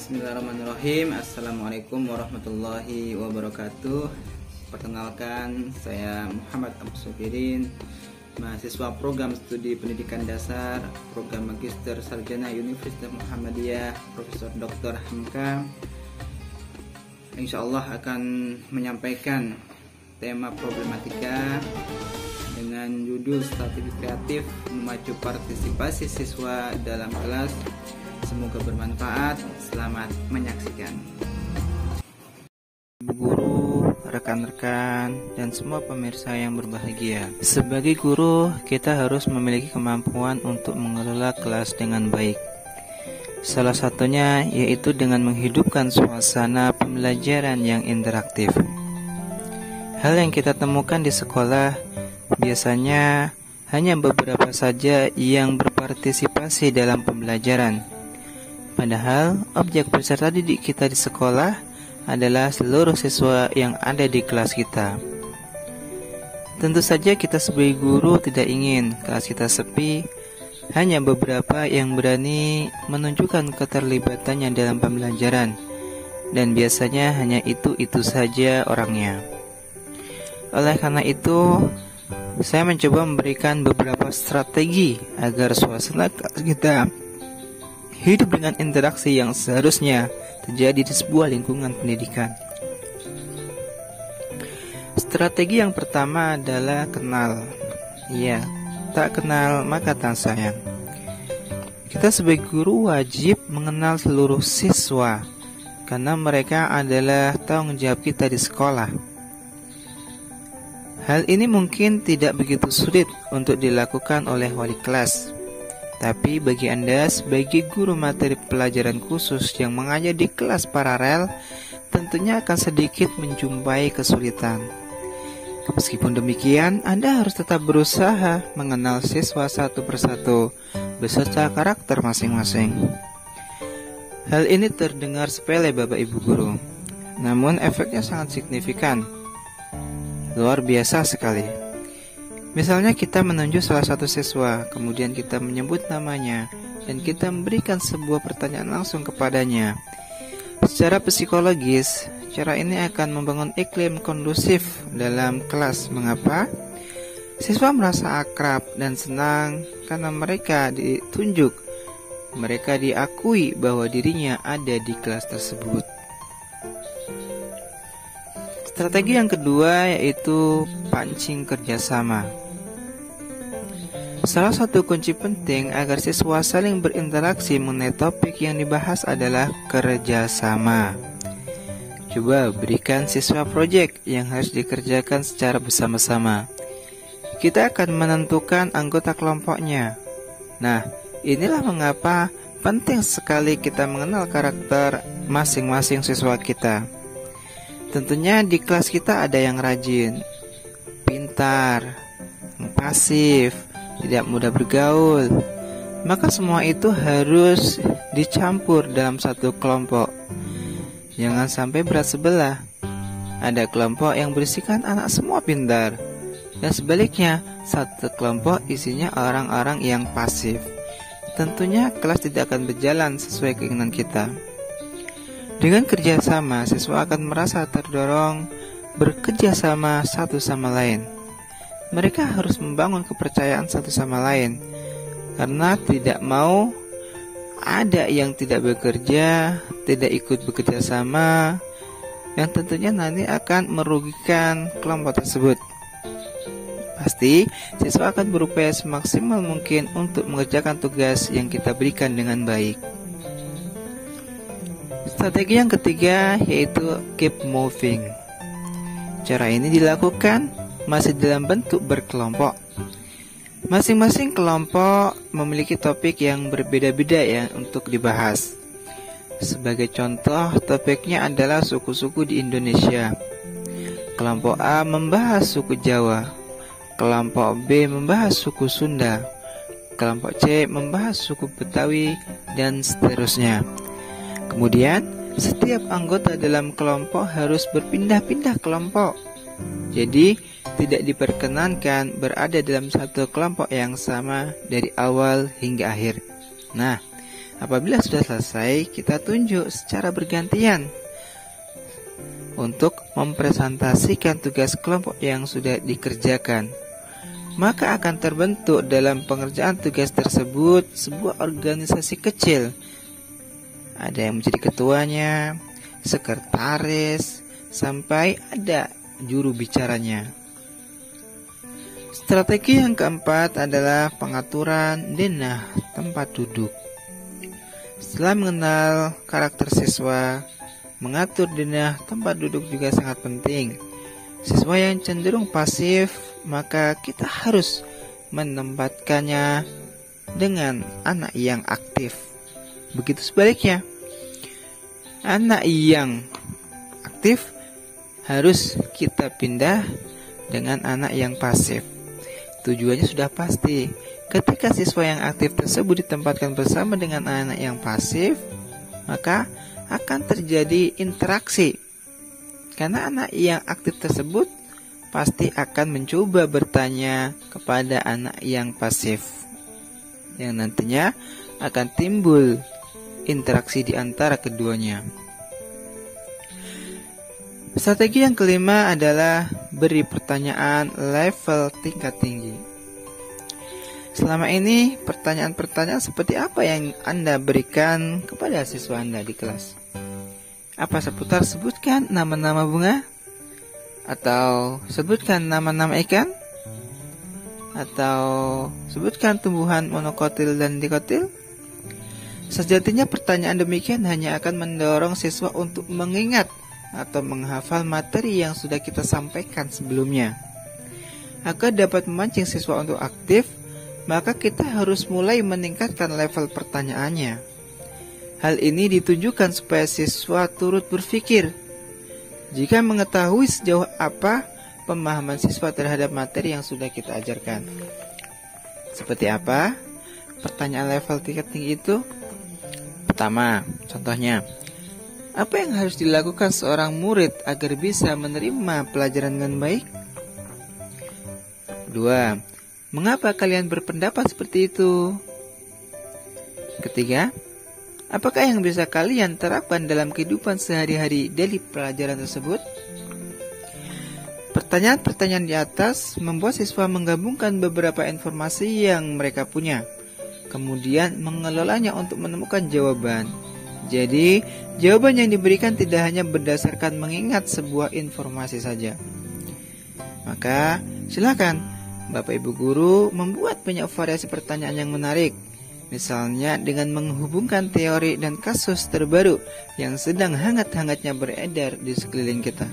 Bismillahirrahmanirrahim. Assalamualaikum warahmatullahi wabarakatuh. Perkenalkan, saya Muhammad Abdul Sofirin, mahasiswa program studi pendidikan dasar, program magister sarjana Universitas Muhammadiyah, Profesor Dr. Hamka. Insya Allah akan menyampaikan tema problematika dengan judul strategi kreatif memacu partisipasi siswa dalam kelas. Semoga bermanfaat. Selamat menyaksikan. Ibu guru, rekan-rekan, dan semua pemirsa yang berbahagia. Sebagai guru, kita harus memiliki kemampuan untuk mengelola kelas dengan baik. Salah satunya yaitu dengan menghidupkan suasana pembelajaran yang interaktif. Hal yang kita temukan di sekolah biasanya hanya beberapa saja yang berpartisipasi dalam pembelajaran. Padahal objek peserta didik kita di sekolah adalah seluruh siswa yang ada di kelas kita. Tentu saja kita sebagai guru tidak ingin kelas kita sepi, hanya beberapa yang berani menunjukkan keterlibatannya dalam pembelajaran, dan biasanya hanya itu-itu saja orangnya. Oleh karena itu, saya mencoba memberikan beberapa strategi agar suasana kelas kita hidup dengan interaksi yang seharusnya terjadi di sebuah lingkungan pendidikan. Strategi yang pertama adalah kenal. Ya, tak kenal maka tak sayang. Kita sebagai guru wajib mengenal seluruh siswa, karena mereka adalah tanggung jawab kita di sekolah. Hal ini mungkin tidak begitu sulit untuk dilakukan oleh wali kelas. Tapi bagi Anda sebagai guru materi pelajaran khusus yang mengajar di kelas paralel, tentunya akan sedikit menjumpai kesulitan. Meskipun demikian, Anda harus tetap berusaha mengenal siswa satu persatu beserta karakter masing-masing. Hal ini terdengar sepele Bapak Ibu guru, namun efeknya sangat signifikan. Luar biasa sekali. Misalnya kita menunjuk salah satu siswa, kemudian kita menyebut namanya, dan kita memberikan sebuah pertanyaan langsung kepadanya. Secara psikologis, cara ini akan membangun iklim kondusif dalam kelas. Mengapa? Siswa merasa akrab dan senang karena mereka ditunjuk, mereka diakui bahwa dirinya ada di kelas tersebut. Strategi yang kedua yaitu pancing kerjasama. Salah satu kunci penting agar siswa saling berinteraksi mengenai topik yang dibahas adalah kerjasama. Coba berikan siswa proyek yang harus dikerjakan secara bersama-sama. Kita akan menentukan anggota kelompoknya. Nah, inilah mengapa penting sekali kita mengenal karakter masing-masing siswa kita. Tentunya di kelas kita ada yang rajin, pintar, pasif, tidak mudah bergaul. Maka semua itu harus dicampur dalam satu kelompok. Jangan sampai berat sebelah. Ada kelompok yang berisikan anak semua pintar, dan sebaliknya satu kelompok isinya orang-orang yang pasif. Tentunya kelas tidak akan berjalan sesuai keinginan kita. Dengan kerjasama, siswa akan merasa terdorong bekerja sama satu sama lain. Mereka harus membangun kepercayaan satu sama lain, karena tidak mau ada yang tidak bekerja, tidak ikut bekerja sama, yang tentunya nanti akan merugikan kelompok tersebut. Pasti siswa akan berupaya semaksimal mungkin untuk mengerjakan tugas yang kita berikan dengan baik. Strategi yang ketiga yaitu keep moving. Cara ini dilakukan masih dalam bentuk berkelompok. Masing-masing kelompok memiliki topik yang berbeda-beda ya untuk dibahas. Sebagai contoh, topiknya adalah suku-suku di Indonesia. Kelompok A membahas suku Jawa, kelompok B membahas suku Sunda, kelompok C membahas suku Betawi, dan seterusnya. Kemudian, setiap anggota dalam kelompok harus berpindah-pindah kelompok. Jadi, tidak diperkenankan berada dalam satu kelompok yang sama dari awal hingga akhir. Nah, Apabila sudah selesai, kita tunjuk secara bergantian untuk mempresentasikan tugas kelompok yang sudah dikerjakan. Maka akan terbentuk dalam pengerjaan tugas tersebut sebuah organisasi kecil. Ada yang menjadi ketuanya, sekretaris, sampai ada juru bicaranya. Strategi yang keempat adalah pengaturan denah tempat duduk. Setelah mengenal karakter siswa, mengatur denah tempat duduk juga sangat penting. Siswa yang cenderung pasif, maka kita harus menempatkannya dengan anak yang aktif. Begitu sebaliknya, anak yang aktif harus kita pindah dengan anak yang pasif. Tujuannya sudah pasti. Ketika siswa yang aktif tersebut ditempatkan bersama dengan anak yang pasif, maka akan terjadi interaksi. Karena anak yang aktif tersebut pasti akan mencoba bertanya kepada anak yang pasif, yang nantinya akan timbul interaksi di antara keduanya. Strategi yang kelima adalah beri pertanyaan level tingkat tinggi. Selama ini, pertanyaan-pertanyaan seperti apa yang Anda berikan kepada siswa Anda di kelas? Apa seputar sebutkan nama-nama bunga? Atau sebutkan nama-nama ikan? Atau sebutkan tumbuhan monokotil dan dikotil? Sejatinya pertanyaan demikian hanya akan mendorong siswa untuk mengingat atau menghafal materi yang sudah kita sampaikan sebelumnya. Agar dapat memancing siswa untuk aktif, maka kita harus mulai meningkatkan level pertanyaannya. Hal ini ditujukan supaya siswa turut berpikir. Jika mengetahui sejauh apa pemahaman siswa terhadap materi yang sudah kita ajarkan. Seperti apa pertanyaan level tingkat tinggi itu? Pertama, contohnya, apa yang harus dilakukan seorang murid agar bisa menerima pelajaran dengan baik? Kedua, mengapa kalian berpendapat seperti itu? Ketiga, apakah yang bisa kalian terapkan dalam kehidupan sehari-hari dari pelajaran tersebut? Pertanyaan-pertanyaan di atas membuat siswa menggabungkan beberapa informasi yang mereka punya, kemudian mengelolanya untuk menemukan jawaban. Jadi, jawaban yang diberikan tidak hanya berdasarkan mengingat sebuah informasi saja. Maka, silakan Bapak Ibu Guru membuat banyak variasi pertanyaan yang menarik. Misalnya dengan menghubungkan teori dan kasus terbaru yang sedang hangat-hangatnya beredar di sekeliling kita.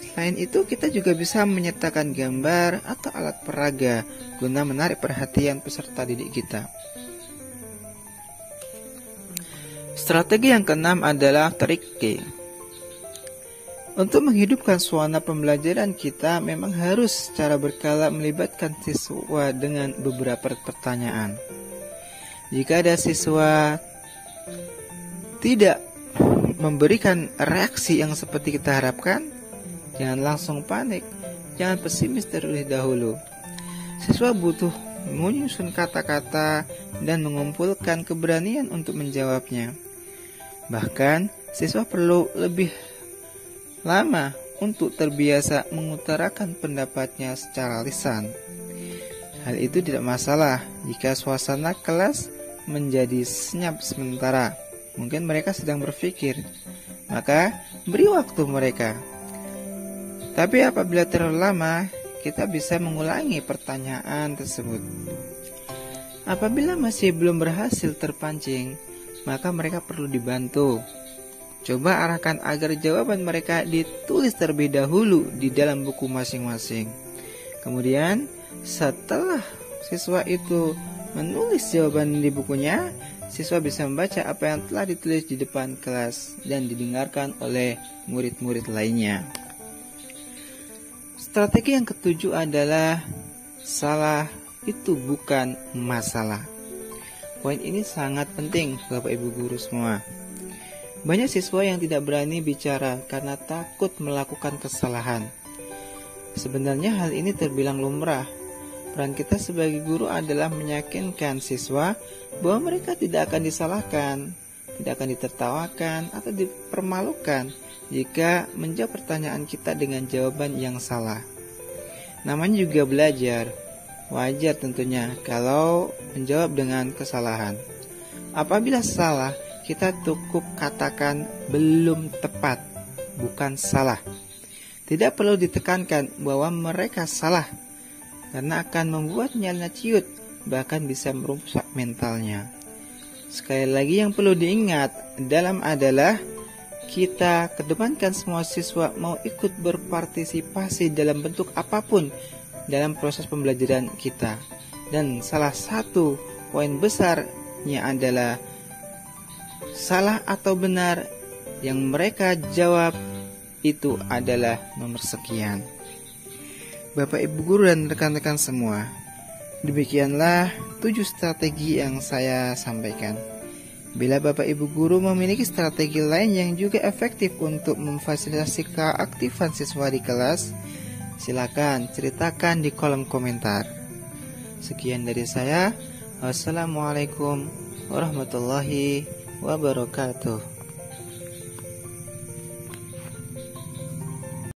Selain itu, kita juga bisa menyertakan gambar atau alat peraga guna menarik perhatian peserta didik kita. Strategi yang keenam adalah tricky. Untuk menghidupkan suasana pembelajaran kita memang harus secara berkala melibatkan siswa dengan beberapa pertanyaan. Jika ada siswa tidak memberikan reaksi yang seperti kita harapkan, jangan langsung panik, jangan pesimis terlebih dahulu. Siswa butuh menyusun kata-kata dan mengumpulkan keberanian untuk menjawabnya. Bahkan, siswa perlu lebih lama untuk terbiasa mengutarakan pendapatnya secara lisan. Hal itu tidak masalah jika suasana kelas menjadi senyap sementara. Mungkin mereka sedang berpikir, maka beri waktu mereka. Tapi apabila terlalu lama, kita bisa mengulangi pertanyaan tersebut. Apabila masih belum berhasil terpancing, maka mereka perlu dibantu. Coba arahkan agar jawaban mereka ditulis terlebih dahulu di dalam buku masing-masing. Kemudian, setelah siswa itu menulis jawaban di bukunya, siswa bisa membaca apa yang telah ditulis di depan kelas dan didengarkan oleh murid-murid lainnya. Strategi yang ketujuh adalah salah itu bukan masalah. Poin ini sangat penting Bapak Ibu Guru semua. Banyak siswa yang tidak berani bicara karena takut melakukan kesalahan. Sebenarnya hal ini terbilang lumrah. Peran kita sebagai guru adalah meyakinkan siswa bahwa mereka tidak akan disalahkan, tidak akan ditertawakan atau dipermalukan jika menjawab pertanyaan kita dengan jawaban yang salah. Namanya juga belajar. Wajar tentunya kalau menjawab dengan kesalahan. Apabila salah, kita cukup katakan belum tepat, bukan salah. Tidak perlu ditekankan bahwa mereka salah, karena akan membuat nyalanya ciut, bahkan bisa merusak mentalnya. Sekali lagi yang perlu diingat dalam adalah kita kedepankan semua siswa mau ikut berpartisipasi dalam bentuk apapun dalam proses pembelajaran kita. Dan salah satu poin besarnya adalah salah atau benar yang mereka jawab itu adalah nomor sekian. Bapak Ibu guru dan rekan-rekan semua, demikianlah 7 strategi yang saya sampaikan. Bila Bapak Ibu guru memiliki strategi lain yang juga efektif untuk memfasilitasi keaktifan siswa di kelas, silakan ceritakan di kolom komentar. Sekian dari saya. Wassalamualaikum warahmatullahi wabarakatuh.